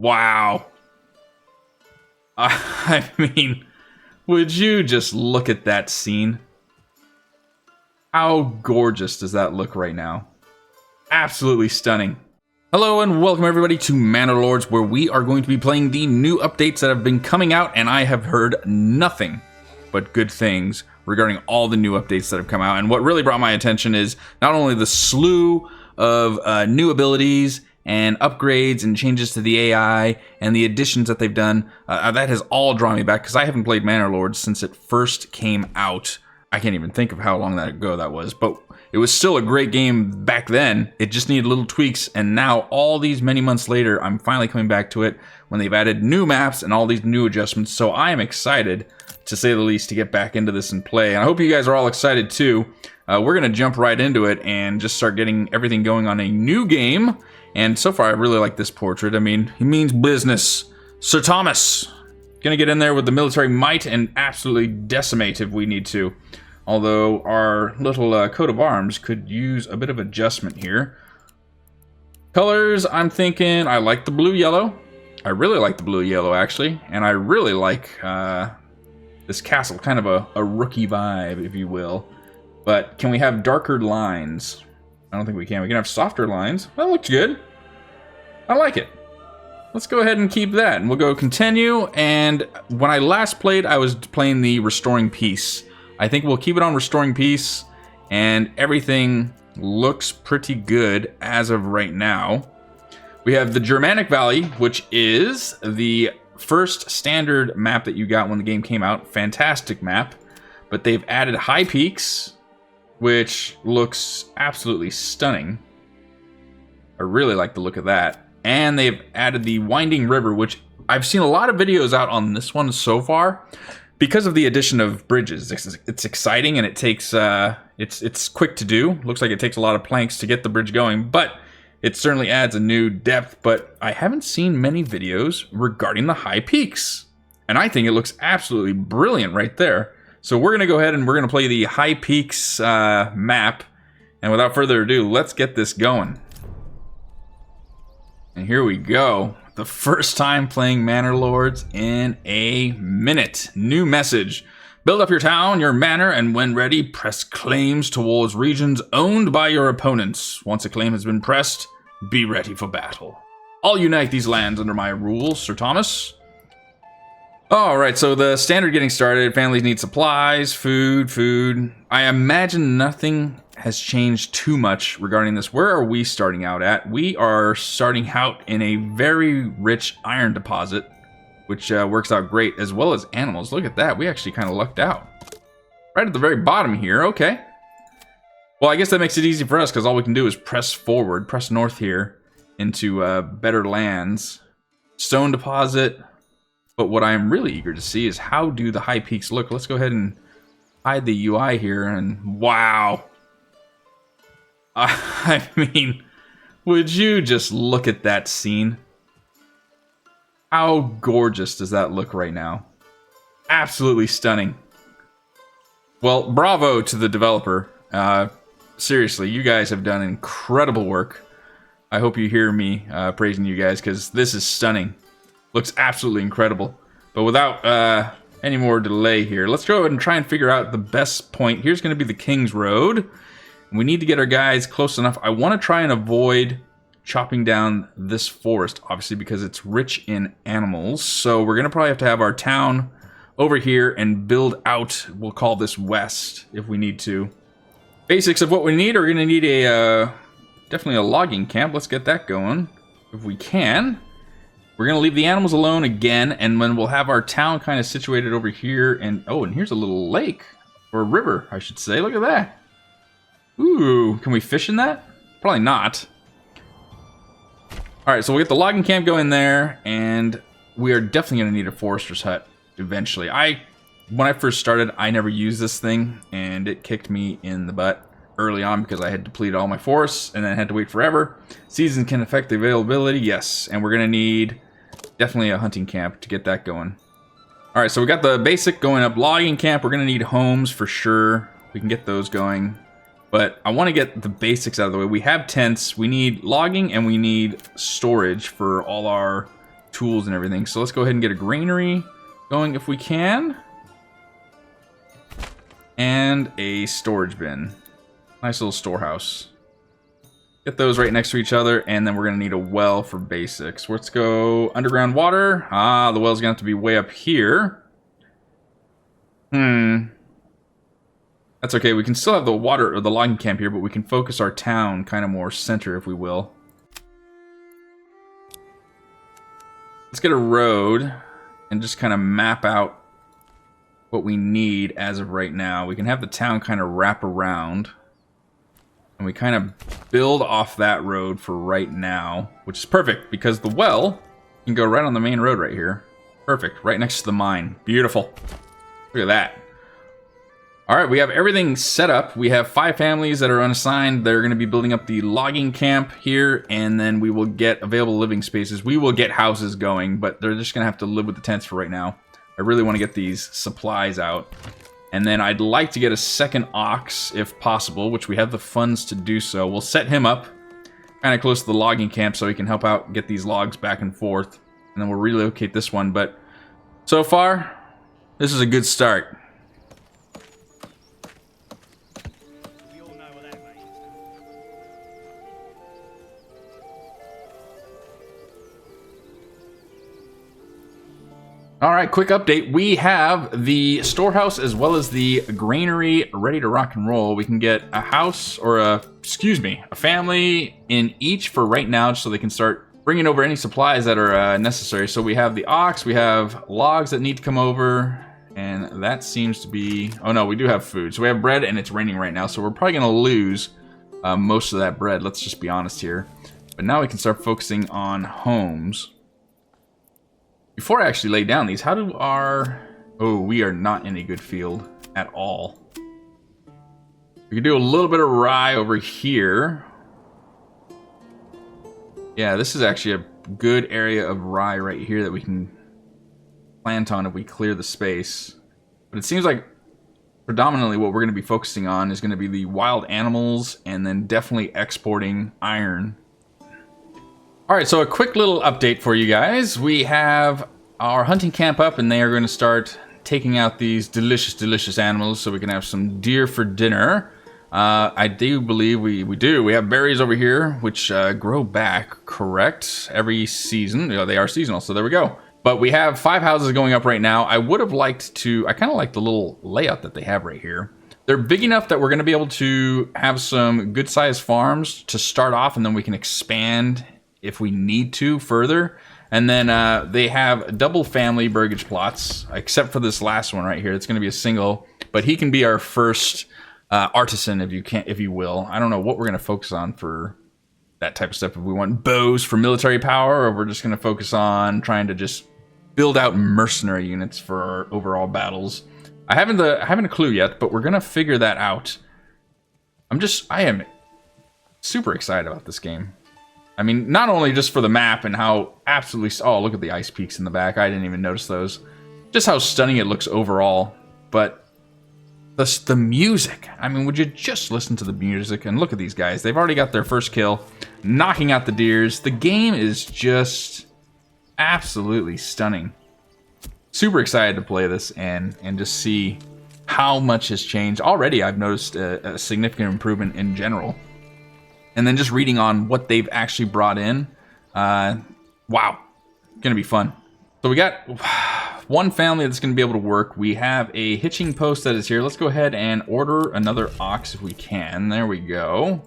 Wow. I mean, would you just look at that scene? How gorgeous does that look right now? Absolutely stunning. Hello and welcome everybody to Manor Lords, where we are going to be playing the new updates that have been coming out, and I have heard nothing but good things regarding all the new updates that have come out. And what really brought my attention is not only the slew of new abilities and upgrades and changes to the AI and the additions that they've done, that has all drawn me back because I haven't played Manor Lords since it first came out. I can't even think of how long ago that was, but it was still a great game back then. It just needed little tweaks, and now all these many months later, I'm finally coming back to it when they've added new maps and all these new adjustments. So I am excited, to say the least, to get back into this and play. And I hope you guys are all excited too. We're going to jump right into it and just start getting everything going on a new game. And so far, I really like this portrait. I mean, he means business. Sir Thomas. Gonna get in there with the military might and absolutely decimate if we need to. Although our little coat of arms could use a bit of adjustment here. Colors, I'm thinking I like the blue-yellow. I really like the blue-yellow, actually. And I really like this castle. Kind of a rookie vibe, if you will. But can we have darker lines? I don't think we can. We can have softer lines. That looks good. I like it. Let's go ahead and keep that. And we'll go continue. And when I last played, I was playing the Restoring Peace. I think we'll keep it on Restoring Peace. And everything looks pretty good as of right now. We have the Germanic Valley, which is the first standard map that you got when the game came out. Fantastic map. But they've added high peaks, which looks absolutely stunning. I really like the look of that. And they've added the Winding River, which I've seen a lot of videos out on this one so far because of the addition of bridges. It's exciting, and it takes it's quick to do. Looks like it takes a lot of planks to get the bridge going, but it certainly adds a new depth. But I haven't seen many videos regarding the high peaks, and I think it looks absolutely brilliant right there. So we're going to go ahead and we're going to play the High Peaks map. And without further ado, let's get this going. And here we go. The first time playing Manor Lords in a minute. New message. Build up your town, your manor, and when ready, press claims towards regions owned by your opponents. Once a claim has been pressed, be ready for battle. I'll unite these lands under my rules, Sir Thomas. Alright, so the standard getting started. Families need supplies, food. I imagine nothing has changed too much regarding this. Where are we starting out at? We are starting out in a very rich iron deposit, which works out great, as well as animals. Look at that. We actually kind of lucked out. Right at the very bottom here. Okay. Well, I guess that makes it easy for us because all we can do is press forward, press north here into better lands. Stone deposit. But what I'm really eager to see is how do the high peaks look. Let's go ahead and hide the UI here, and wow. I mean, would you just look at that scene? How gorgeous does that look right now? Absolutely stunning. Well, bravo to the developer. Seriously, you guys have done incredible work. I hope you hear me praising you guys, because this is stunning. Looks absolutely incredible. But without any more delay here, let's go ahead and try and figure out the best point. Here's going to be the King's Road. We need to get our guys close enough. I want to try and avoid chopping down this forest, obviously, because it's rich in animals. So we're going to probably have to have our town over here and build out. We'll call this west if we need to. Basics of what we need. We're going to need a definitely a logging camp. Let's get that going if we can. We're going to leave the animals alone again, and then we'll have our town kind of situated over here. And oh, and here's a little lake, or a river, I should say. Look at that. Ooh, can we fish in that? Probably not. All right, so we'll get the logging camp going there, and we are definitely going to need a forester's hut eventually. When I first started, I never used this thing, and it kicked me in the butt early on because I had depleted all my forests and then had to wait forever. Season can affect the availability, yes, and we're going to need definitely a hunting camp to get that going. All right, so we got the basic going up. Logging camp, we're going to need homes for sure. We can get those going. But I want to get the basics out of the way. We have tents, we need logging, and we need storage for all our tools and everything. So let's go ahead and get a granary going if we can. And a storage bin. Nice little storehouse. Get those right next to each other, and then we're going to need a well for basics. Let's go underground water. Ah, the well's going to have to be way up here. That's okay. We can still have the water or the logging camp here, but we can focus our town kind of more center, if we will. Let's get a road and just kind of map out what we need as of right now. We can have the town kind of wrap around, and we kind of build off that road for right now, which is perfect because the well can go right on the main road right here. Perfect, right next to the mine. Beautiful. Look at that. All right, we have everything set up. We have 5 families that are unassigned. They're going to be building up the logging camp here, and then we will get available living spaces. We will get houses going, but they're just going to have to live with the tents for right now. I really want to get these supplies out. And then I'd like to get a second ox, if possible, which we have the funds to do so. We'll set him up kind of close to the logging camp so he can help out get these logs back and forth. And then we'll relocate this one. But so far, this is a good start. All right, quick update. We have the storehouse as well as the granary ready to rock and roll. We can get a house or a family in each for right now so they can start bringing over any supplies that are necessary. So we have the ox, we have logs that need to come over, and that seems to be... Oh no, we do have food. So we have bread and it's raining right now, so we're probably going to lose most of that bread. Let's just be honest here. But now we can start focusing on homes. Before I actually lay down these, how do our... Oh, we are not in a good field at all. We can do a little bit of rye over here. Yeah, this is actually a good area of rye right here that we can plant on if we clear the space. But it seems like predominantly what we're going to be focusing on is going to be the wild animals and then definitely exporting iron. Alright, so a quick little update for you guys. We have our hunting camp up, and they are going to start taking out these delicious, delicious animals so we can have some deer for dinner. I do believe we do. We have berries over here, which grow back, correct, every season. You know, they are seasonal, so there we go. But we have 5 houses going up right now. I would have liked to... I kind of like the little layout that they have right here. They're big enough that we're going to be able to have some good-sized farms to start off, and then we can expand if we need to further. And then they have double family burgage plots, except for this last one right here. It's going to be a single, but he can be our first artisan, if you will. I don't know what we're going to focus on for that type of stuff. If we want bows for military power, or we're just going to focus on trying to just build out mercenary units for our overall battles. I haven't a clue yet, but we're going to figure that out. I am super excited about this game. I mean, not only just for the map and how absolutely... Oh, look at the ice peaks in the back. I didn't even notice those. Just how stunning it looks overall. But the music. I mean, would you just listen to the music? And look at these guys. They've already got their first kill, knocking out the deers. The game is just absolutely stunning. Super excited to play this and just see how much has changed. Already, I've noticed a significant improvement in general. And then just reading on what they've actually brought in. Wow. Gonna be fun. So we got one family that's gonna be able to work. We have a hitching post that is here. Let's go ahead and order another ox if we can. There we go.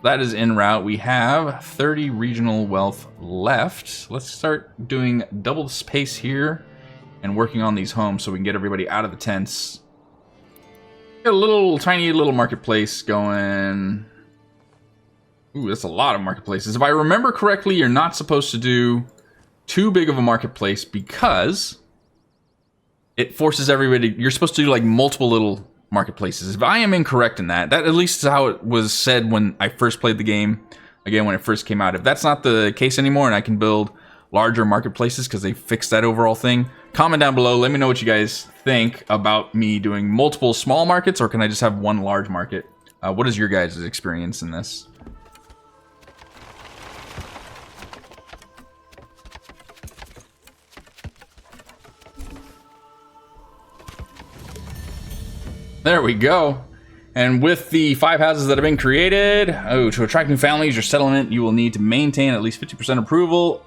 That is en route. We have 30 regional wealth left. Let's start doing double the space here and working on these homes so we can get everybody out of the tents. Got a little tiny little marketplace going. Ooh, that's a lot of marketplaces. If I remember correctly, you're not supposed to do too big of a marketplace because it forces everybody... You're supposed to do like multiple little marketplaces. If I am incorrect in that at least is how it was said when I first played the game, again, when it first came out. If that's not the case anymore and I can build larger marketplaces because they fixed that overall thing, comment down below. Let me know what you guys think about me doing multiple small markets, or can I just have one large market? What is your guys' experience in this? There we go. And with the 5 houses that have been created, to attract new families, your settlement, you will need to maintain at least 50% approval.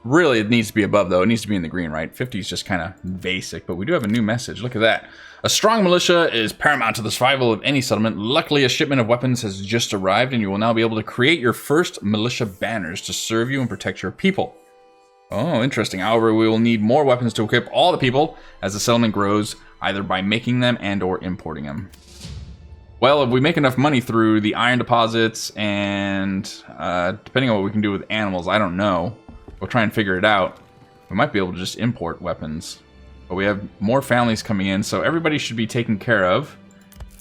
Really, it needs to be above, though. It needs to be in the green, right? 50 is just kind of basic, but we do have a new message. Look at that. A strong militia is paramount to the survival of any settlement. Luckily, a shipment of weapons has just arrived, and you will now be able to create your first militia banners to serve you and protect your people. Oh, interesting. However, we will need more weapons to equip all the people as the settlement grows, either by making them and or importing them. Well, if we make enough money through the iron deposits and depending on what we can do with animals, I don't know. We'll try and figure it out. We might be able to just import weapons. But we have more families coming in, so everybody should be taken care of.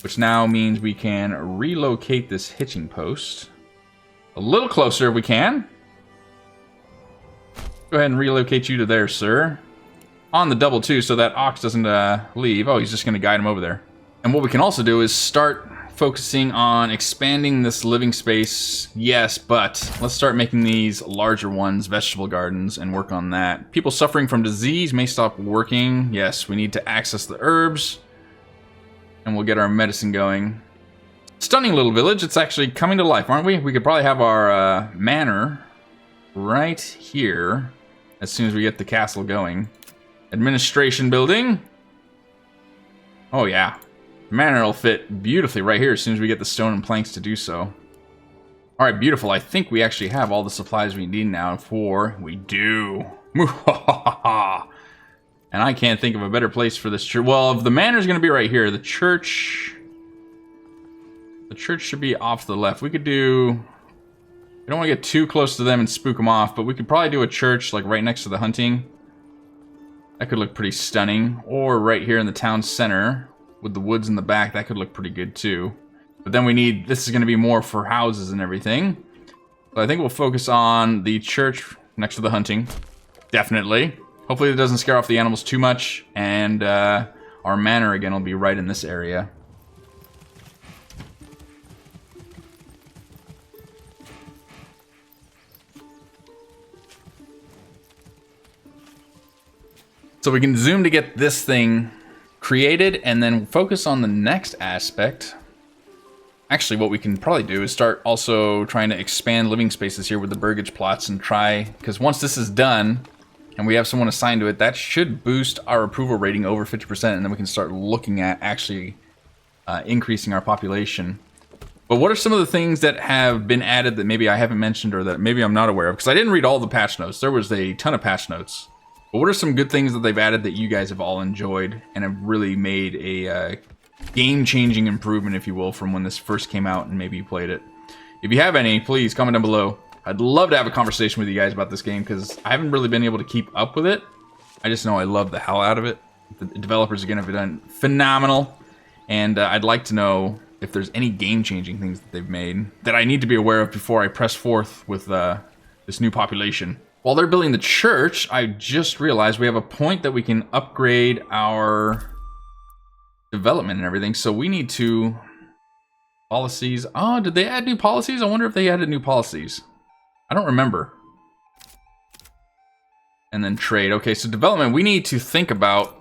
Which now means we can relocate this hitching post a little closer if we can. Go ahead and relocate you to there, sir. On the double, too, so that ox doesn't leave. Oh, he's just going to guide him over there. And what we can also do is start focusing on expanding this living space. Yes, but let's start making these larger ones, vegetable gardens, and work on that. People suffering from disease may stop working. Yes, we need to access the herbs. And we'll get our medicine going. Stunning little village. It's actually coming to life, aren't we? We could probably have our manor right here as soon as we get the castle going. Administration building. Oh, yeah. Manor will fit beautifully right here as soon as we get the stone and planks to do so. Alright, beautiful. I think we actually have all the supplies we need now for... We do. And I can't think of a better place for this church. Well, if the manor's going to be right here, the church... The church should be off to the left. We could do... We don't want to get too close to them and spook them off, but we could probably do a church like right next to the hunting. That could look pretty stunning. Or right here in the town center... with the woods in the back, that could look pretty good too. But then we need, this is going to be more for houses and everything. So I think we'll focus on the church next to the hunting. Definitely. Hopefully it doesn't scare off the animals too much. And our manor again will be right in this area. So we can zoom to get this thing created and then focus on the next aspect. Actually, what we can probably do is start also trying to expand living spaces here with the burgage plots and try, because once this is done and we have someone assigned to it, that should boost our approval rating over 50%, and then we can start looking at actually increasing our population. But what are some of the things that have been added that maybe I haven't mentioned or that maybe I'm not aware of? Because I didn't read all the patch notes. There was a ton of patch notes. But what are some good things that they've added that you guys have all enjoyed and have really made a game-changing improvement, if you will, from when this first came out and maybe you played it? If you have any, please comment down below. I'd love to have a conversation with you guys about this game because I haven't really been able to keep up with it. I just know I love the hell out of it. The developers, again, have done phenomenal. And I'd like to know if there's any game-changing things that they've made that I need to be aware of before I press forth with this new population. While they're building the church, I just realized we have a point that we can upgrade our development and everything. So we need to... Policies. Oh, did they add new policies? I wonder if they added new policies. I don't remember. And then trade. Okay, so development, we need to think about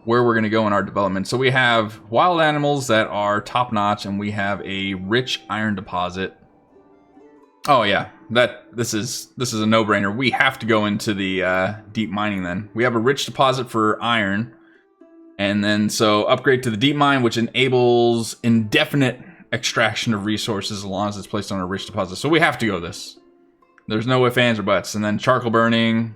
where we're going to go in our development. So we have wild animals that are top-notch, and we have a rich iron deposit. Oh yeah, this is a no-brainer. We have to go into the deep mining then. We have a rich deposit for iron, and then so upgrade to the deep mine, which enables indefinite extraction of resources as long as it's placed on a rich deposit. So we have to go this. There's no ifs, ands, or buts. And then charcoal burning.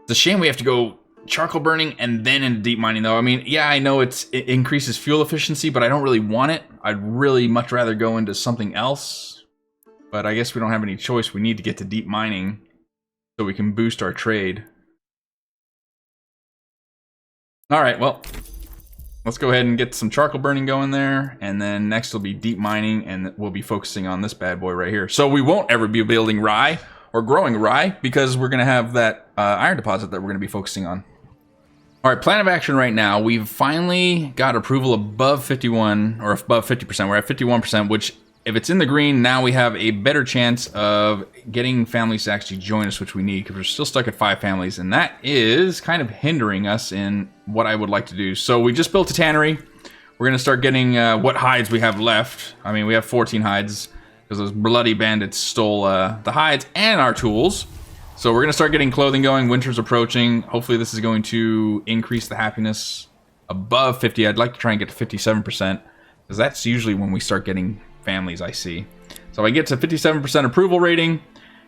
It's a shame we have to go charcoal burning and then into deep mining though. I mean, yeah, I know it increases fuel efficiency, but I don't really want it. I'd really much rather go into something else. But I guess we don't have any choice. We need to get to deep mining so we can boost our trade. Alright, well, let's go ahead and get some charcoal burning going there. And then next will be deep mining, and we'll be focusing on this bad boy right here. So we won't ever be building rye or growing rye because we're going to have that iron deposit that we're going to be focusing on. All right, plan of action right now. We've finally got approval above 51 or above 50%. We're at 51%, which if it's in the green, now we have a better chance of getting families to actually join us, which we need, because we're still stuck at 5 families, and that is kind of hindering us in what I would like to do. So we just built a tannery. We're going to start getting what hides we have left. I mean, we have 14 hides, because those bloody bandits stole the hides and our tools. So we're going to start getting clothing going. Winter's approaching. Hopefully this is going to increase the happiness above 50. I'd like to try and get to 57%, because that's usually when we start getting families, I see. So I get to 57% approval rating,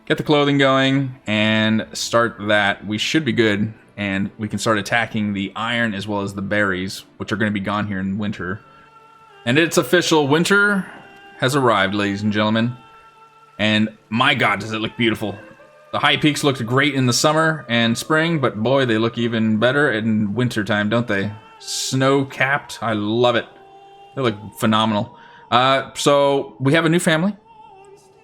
get the clothing going, and start that. We should be good, and we can start attacking the iron as well as the berries, which are going to be gone here in winter. And it's official. Winter has arrived, ladies and gentlemen. And my God, does it look beautiful. The high peaks looked great in the summer and spring, but boy, they look even better in winter time, don't they? Snow-capped. I love it. They look phenomenal. So we have a new family.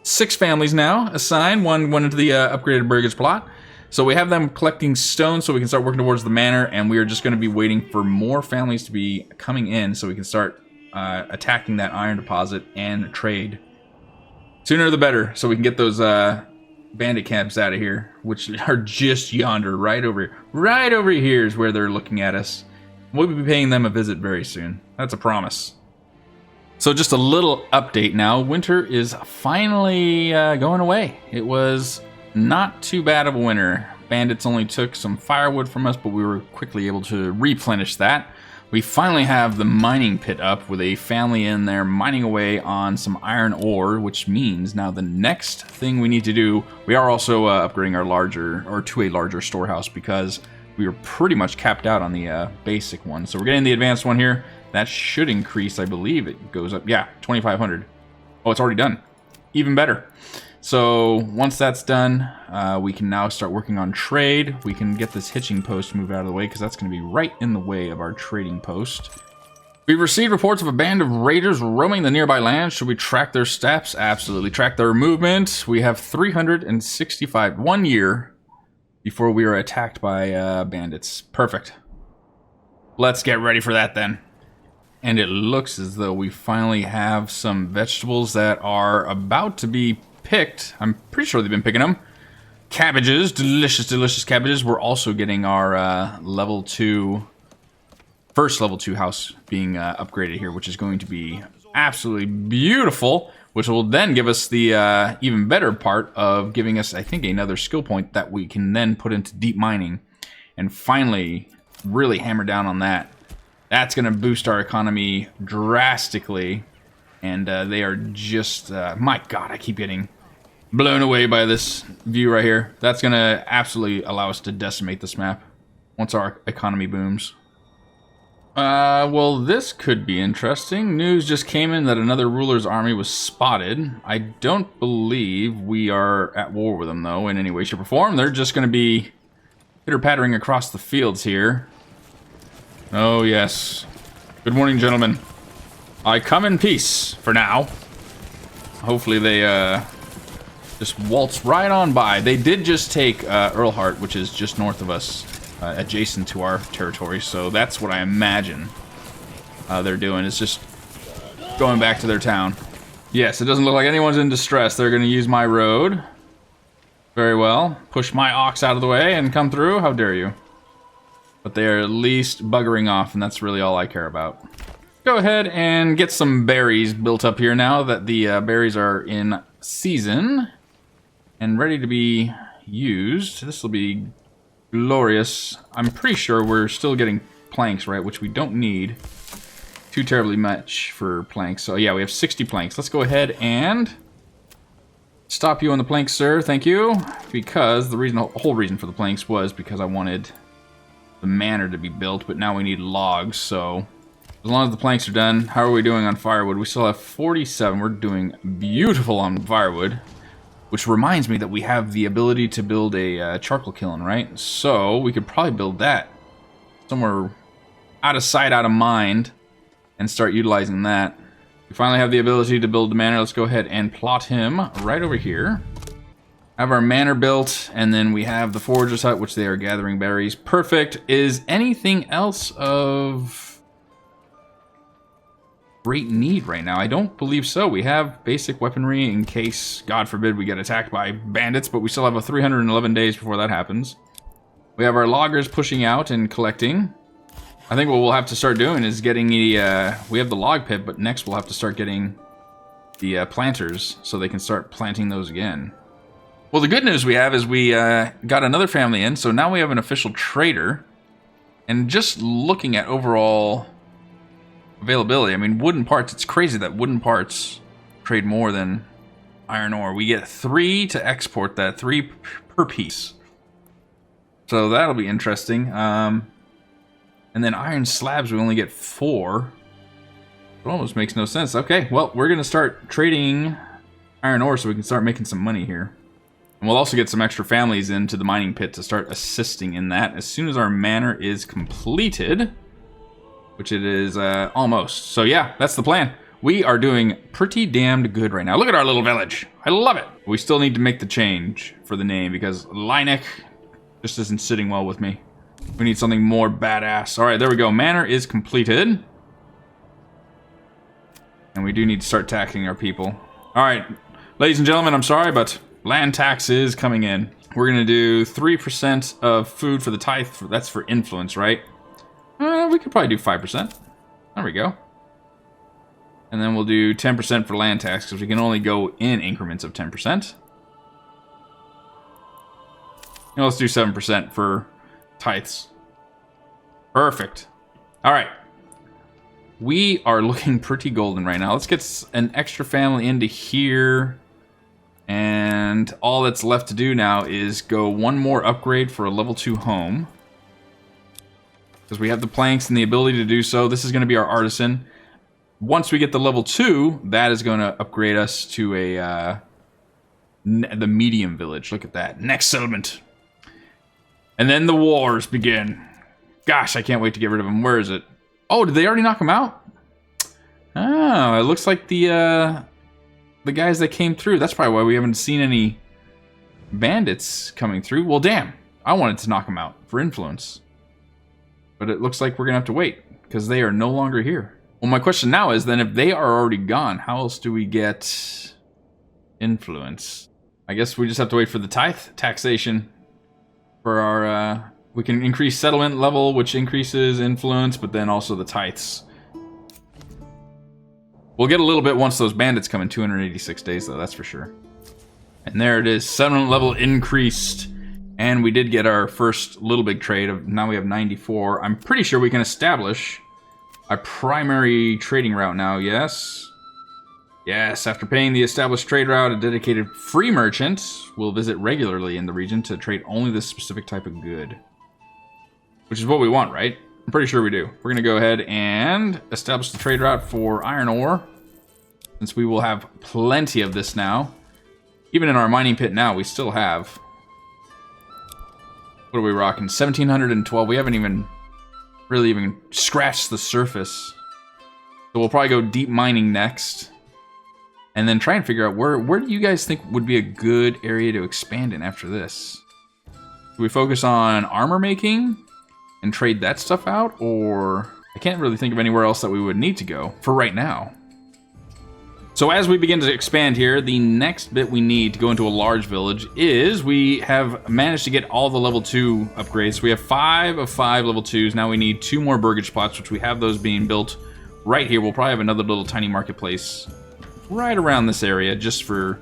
6 families now assigned. One went into the upgraded burgage plot. So we have them collecting stones so we can start working towards the manor, and we are just going to be waiting for more families to be coming in so we can start attacking that iron deposit and trade. Sooner the better, so we can get those bandit camps out of here, which are just yonder, right over here. Right over here is where they're looking at us. We'll be paying them a visit very soon. That's a promise. So just a little update now. Winter is finally going away. It was not too bad of a winter. Bandits only took some firewood from us, but we were quickly able to replenish that. We finally have the mining pit up with a family in there mining away on some iron ore, which means now the next thing we need to do, we are also upgrading to a larger storehouse, because we were pretty much capped out on the basic one. So we're getting the advanced one here. That should increase, I believe it goes up. Yeah, 2,500. Oh, it's already done. Even better. So once that's done, we can now start working on trade. We can get this hitching post moved out of the way, because that's going to be right in the way of our trading post. We've received reports of a band of raiders roaming the nearby land. Should we track their steps? Absolutely. Track their movement. We have 365, 1 year before we are attacked by bandits. Perfect. Let's get ready for that then. And it looks as though we finally have some vegetables that are about to be picked. I'm pretty sure they've been picking them. Cabbages, delicious, delicious cabbages. We're also getting our first level 2 house being upgraded here, which is going to be absolutely beautiful, which will then give us the even better part of giving us, I think, another skill point that we can then put into deep mining and finally really hammer down on that. That's going to boost our economy drastically, and they are just, my God, I keep getting blown away by this view right here. That's going to absolutely allow us to decimate this map once our economy booms. Well, this could be interesting. News just came in that another ruler's army was spotted. I don't believe we are at war with them, though, in any way, shape, or form. They're just going to be pitter-pattering across the fields here. Oh, yes. Good morning, gentlemen. I come in peace, for now. Hopefully they, just waltz right on by. They did just take, Earlhart, which is just north of us, adjacent to our territory, so that's what I imagine they're doing. It's just going back to their town. Yes, it doesn't look like anyone's in distress. They're going to use my road. Very well. Push my ox out of the way and come through. How dare you? But they are at least buggering off, and that's really all I care about. Go ahead and get some berries built up here now that the berries are in season and ready to be used. This will be glorious. I'm pretty sure we're still getting planks, right? Which we don't need too terribly much for planks. So yeah, we have 60 planks. Let's go ahead and stop you on the planks, sir. Thank you. Because the whole reason for the planks was because I wanted the manor to be built, but now we need logs, so as long as the planks are done. How are we doing on firewood? We still have 47. We're doing beautiful on firewood, which reminds me that we have the ability to build a charcoal kiln, right? So we could probably build that somewhere out of sight, out of mind, and start utilizing that. We finally have the ability to build the manor. Let's go ahead and plot him right over here. Have our manor built, and then we have the forager's hut, which they are gathering berries. Perfect. Is anything else of great need right now. I don't believe so. We have basic weaponry in case, God forbid, we get attacked by bandits, but we still have a 311 days before that happens. We have our loggers pushing out and collecting. I think what we'll have to start doing is getting the, we have the log pit, but next we'll have to start getting the planters so they can start planting those again. Well, the good news we have is we got another family in, so now we have an official trader. And just looking at overall availability, I mean, wooden parts, it's crazy that wooden parts trade more than iron ore. We get 3 to export that, 3 per piece. So that'll be interesting. And then iron slabs, we only get 4. It almost makes no sense. Okay, well, we're going to start trading iron ore so we can start making some money here. And we'll also get some extra families into the mining pit to start assisting in that as soon as our manor is completed, which it is almost. So yeah, that's the plan. We are doing pretty damned good right now. Look at our little village. I love it. We still need to make the change for the name because Linek just isn't sitting well with me. We need something more badass. All right, there we go. Manor is completed. And we do need to start taxing our people. All right, ladies and gentlemen, I'm sorry, but land tax is coming in. We're going to do 3% of food for the tithe. That's for influence, right? We could probably do 5%. There we go. And then we'll do 10% for land tax because we can only go in increments of 10%. And let's do 7% for tithes. Perfect. All right. We are looking pretty golden right now. Let's get an extra family into here. And all that's left to do now is go one more upgrade for a level 2 home. Because we have the planks and the ability to do so. This is going to be our artisan. Once we get the level 2, that is going to upgrade us to the medium village. Look at that. Next settlement. And then the wars begin. Gosh, I can't wait to get rid of them. Where is it? Oh, did they already knock him out? Oh, it looks like the guys that came through. That's probably why we haven't seen any bandits coming through. Well, damn. I wanted to knock them out for influence. But it looks like we're going to have to wait because they are no longer here. Well, my question now is then if they are already gone, how else do we get influence? I guess we just have to wait for the tithe taxation for our... we can increase settlement level, which increases influence, but then also the tithes. We'll get a little bit once those bandits come in 286 days, though, that's for sure. And there it is, settlement level increased. And we did get our first little big trade of, now we have 94. I'm pretty sure we can establish our primary trading route now, yes? Yes, after paying the established trade route, a dedicated free merchant will visit regularly in the region to trade only this specific type of good. Which is what we want, right? I'm pretty sure we do. We're going to go ahead and establish the trade route for iron ore, since we will have plenty of this now. Even in our mining pit now, we still have... what are we rocking? 1,712. We haven't even really even scratched the surface. So we'll probably go deep mining next. And then try and figure out where do you guys think would be a good area to expand in after this? Do we focus on armor making and trade that stuff out, or I can't really think of anywhere else that we would need to go for right now. So as we begin to expand here, the next bit we need to go into a large village is we have managed to get all the level 2 upgrades. So we have 5 of 5 level 2s. Now we need 2 more burgage plots, which we have those being built right here. We'll probably have another little tiny marketplace right around this area just for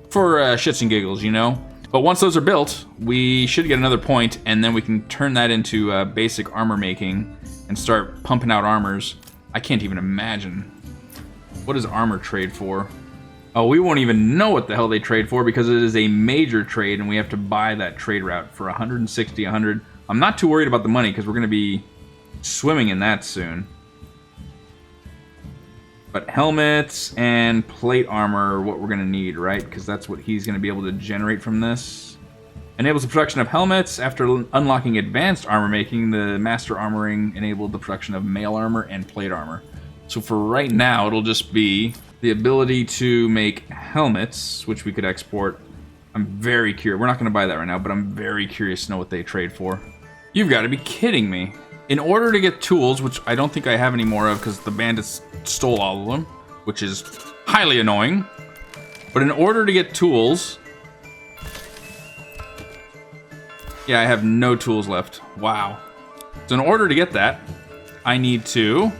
shits and giggles, you know? But once those are built, we should get another point, and then we can turn that into basic armor making and start pumping out armors. I can't even imagine. What does armor trade for? Oh, we won't even know what the hell they trade for because it is a major trade, and we have to buy that trade route for 160, 100. I'm not too worried about the money because we're going to be swimming in that soon. But helmets and plate armor are what we're going to need, right? Because that's what he's going to be able to generate from this. Enables the production of helmets. After unlocking advanced armor making, the master armoring enabled the production of mail armor and plate armor. So for right now, it'll just be the ability to make helmets, which we could export. I'm very curious. We're not going to buy that right now, but I'm very curious to know what they trade for. You've got to be kidding me. in order to get tools, which I don't think I have any more of because the bandits stole all of them, which is highly annoying. But in order to get tools... Yeah, I have no tools left. Wow. So in order to get that, I need to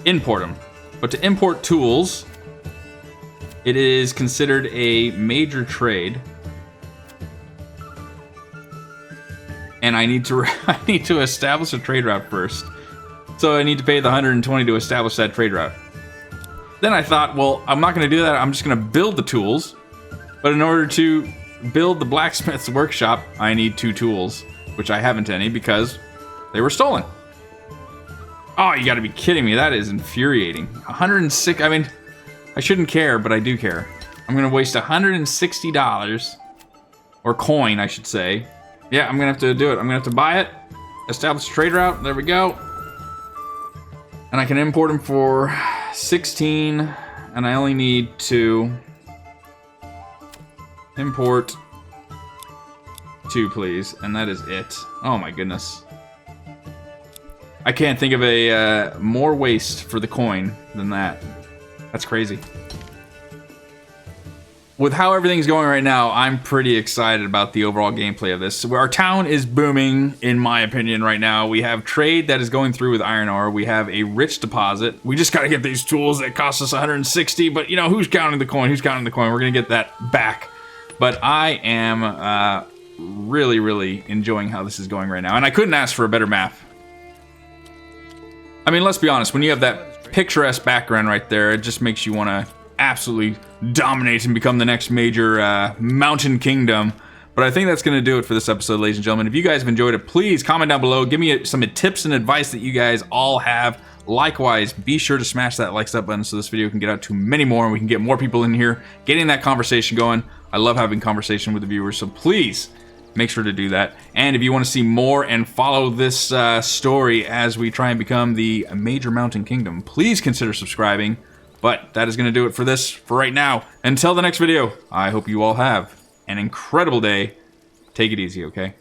import them. But to import tools, it is considered a major trade. And I need to establish a trade route first. So I need to pay the 120 to establish that trade route. Then I thought, well, I'm not going to do that. I'm just going to build the tools. But in order to build the blacksmith's workshop, I need 2 tools, which I haven't any because they were stolen. Oh, you got to be kidding me. That is infuriating. 106. I mean, I shouldn't care, but I do care. I'm going to waste $160 or coin, I should say. Yeah, I'm going to have to do it. I'm going to have to buy it, establish a trade route. There we go. And I can import them for 16, and I only need to import 2, please, and that is it. Oh my goodness. I can't think of a more waste for the coin than that. That's crazy. With how everything's going right now, I'm pretty excited about the overall gameplay of this. So our town is booming, in my opinion, right now. We have trade that is going through with iron ore. We have a rich deposit. We just gotta get these tools that cost us 160, but you know, who's counting the coin? Who's counting the coin? We're gonna get that back. But I am really, really enjoying how this is going right now. And I couldn't ask for a better map. I mean, let's be honest, when you have that picturesque background right there, it just makes you want to absolutely dominate and become the next major mountain kingdom. But I think that's going to do it for this episode, ladies and gentlemen. If you guys have enjoyed it, please comment down below. Give me some tips and advice that you guys all have. Likewise, be sure to smash that likes up button so this video can get out to many more and we can get more people in here getting that conversation going. I love having conversation with the viewers, so please make sure to do that. And if you want to see more and follow this story as we try and become the major mountain kingdom, please consider subscribing. But that is going to do it for this for right now. Until the next video, I hope you all have an incredible day. Take it easy, okay?